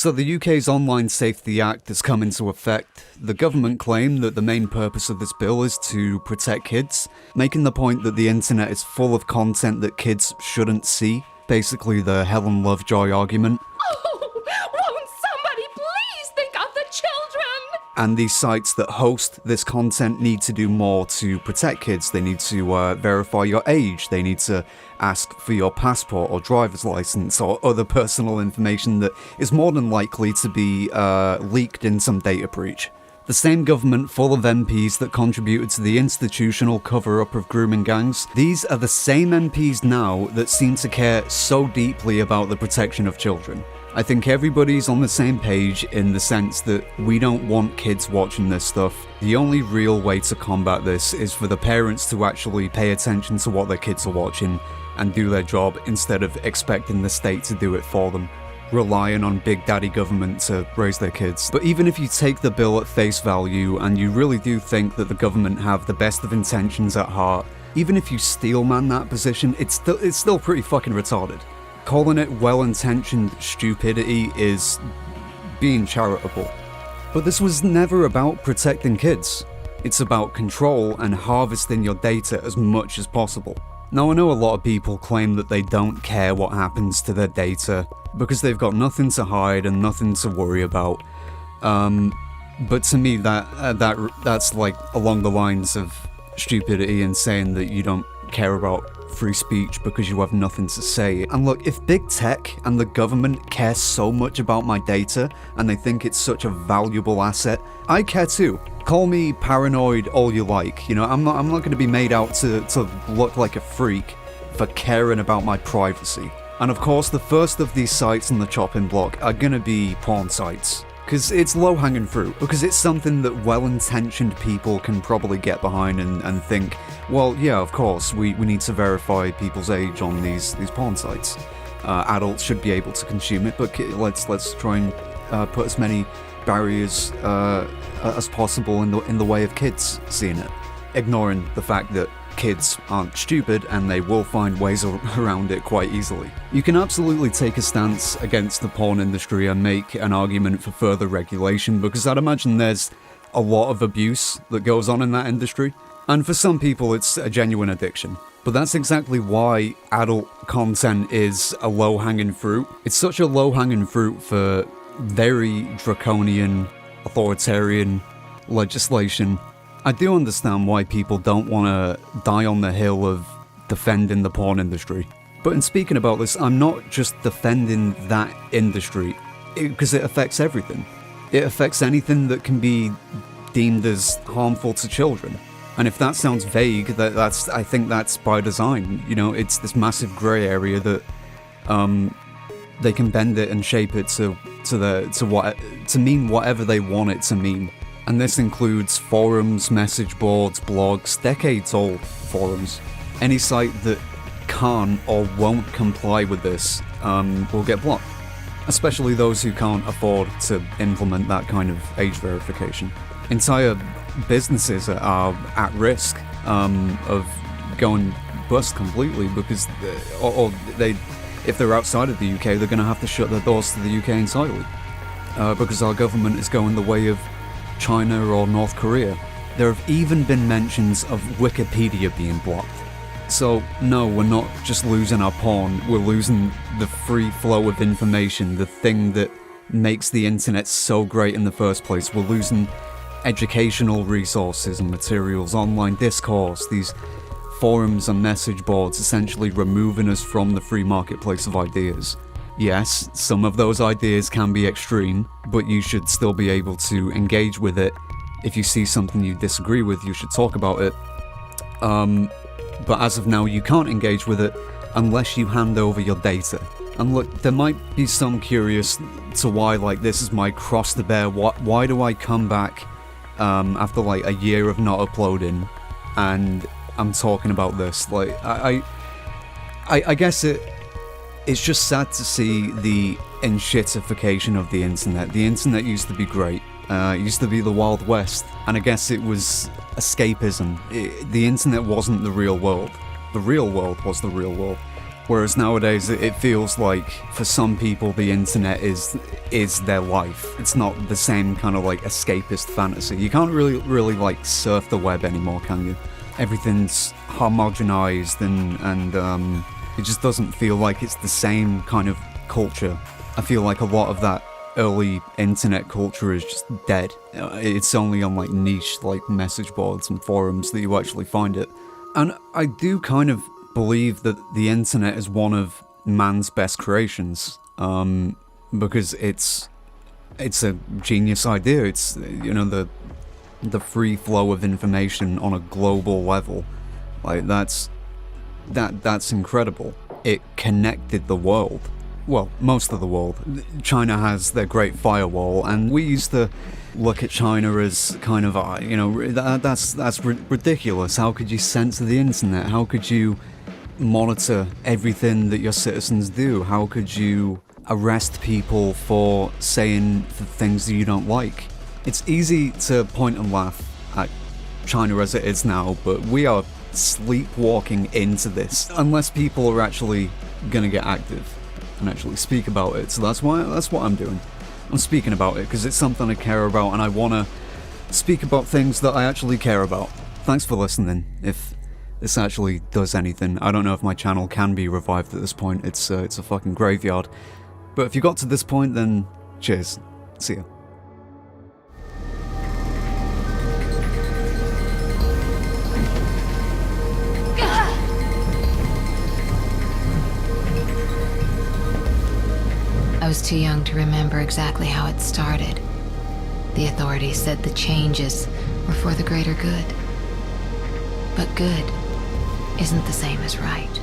So the UK's Online Safety Act has come into effect. The government claim that the main purpose of this bill is to protect kids, making the point that the internet is full of content that kids shouldn't see. Basically the Helen Lovejoy argument. Oh, won't somebody please think of the children? And these sites that host this content need to do more to protect kids. They need to verify your age. They need to ask for your passport or driver's license or other personal information that is more than likely to be leaked in some data breach. The same government full of MPs that contributed to the institutional cover-up of grooming gangs, these are the same MPs now that seem to care so deeply about the protection of children. I think everybody's on the same page in the sense that we don't want kids watching this stuff. The only real way to combat this is for the parents to actually pay attention to what their kids are watching and do their job instead of expecting the state to do it for them, relying on Big Daddy government to raise their kids. But even if you take the bill at face value and you really do think that the government have the best of intentions at heart, even if you steelman that position, it's still pretty fucking retarded. Calling it well-intentioned stupidity is being charitable. But this was never about protecting kids. It's about control and harvesting your data as much as possible. Now, I know a lot of people claim that they don't care what happens to their data because they've got nothing to hide and nothing to worry about. But to me, that's like along the lines of stupidity and saying that you don't care about free speech because you have nothing to say. And look, if big tech and the government care so much about my data and they think it's such a valuable asset, I care too. Call me paranoid all you like, you know, I'm not going to be made out to look like a freak for caring about my privacy. And of course, the first of these sites on the chopping block are going to be porn sites. Because it's low-hanging fruit, because it's something that well-intentioned people can probably get behind and think, well, yeah, of course, we need to verify people's age on these porn sites. Adults should be able to consume it, but let's try and put as many barriers as possible in the way of kids seeing it, ignoring the fact that kids aren't stupid and they will find ways around it quite easily. You can absolutely take a stance against the porn industry and make an argument for further regulation, because I'd imagine there's a lot of abuse that goes on in that industry, and for some people it's a genuine addiction. But that's exactly why adult content is a low-hanging fruit. It's such a low-hanging fruit for very draconian, authoritarian legislation. I do understand why people don't want to die on the hill of defending the porn industry. But in speaking about this, I'm not just defending that industry, because it affects everything. It affects anything that can be deemed as harmful to children. And if that sounds vague, I think that's by design. You know, it's this massive grey area that they can bend it and shape it to mean whatever they want it to mean. And this includes forums, message boards, blogs, decades-old forums. Any site that can't or won't comply with this will get blocked, especially those who can't afford to implement that kind of age verification. Entire businesses are at risk of going bust completely because, if they're outside of the UK, they're going to have to shut their doors to the UK entirely because our government is going the way of China or North Korea. There have even been mentions of Wikipedia being blocked. So no, we're not just losing our porn, we're losing the free flow of information, the thing that makes the internet so great in the first place. We're losing educational resources and materials, online discourse, these forums and message boards essentially removing us from the free marketplace of ideas. Yes, some of those ideas can be extreme, but you should still be able to engage with it. If you see something you disagree with, you should talk about it. But as of now, you can't engage with it unless you hand over your data. And look, there might be some curious to why, like, this is my cross to bear. Why do I come back after like a year of not uploading and I'm talking about this? Like, I guess it's just sad to see the enshittification of the internet. The internet used to be great. It used to be the Wild West, and I guess it was escapism. The internet wasn't the real world. The real world was the real world. Whereas nowadays it feels like for some people the internet is their life. It's not the same kind of like escapist fantasy. You can't really like surf the web anymore, can you? Everything's homogenized and it just doesn't feel like it's the same kind of culture. I feel like a lot of that early internet culture is just dead. It's only on like niche like message boards and forums that you actually find it. And I do kind of believe that the internet is one of man's best creations, because it's a genius idea. It's, you know, the free flow of information on a global level, like that's incredible. It connected the world. Well, most of the world. China has their Great Firewall, and we used to look at China as kind of, you know, that's ridiculous. How could you censor the internet? How could you monitor everything that your citizens do? How could you arrest people for saying the things that you don't like? It's easy to point and laugh at China as it is now, but we are sleepwalking into this unless people are actually gonna get active and actually speak about it. So that's what I'm doing. I'm speaking about it because it's something I care about, and I want to speak about things that I actually care about. Thanks for listening. If this actually does anything, I don't know if my channel can be revived at this point. It's a fucking graveyard. But if you got to this point, then cheers. See ya. I was too young to remember exactly how it started. The authorities said the changes were for the greater good. But good isn't the same as right.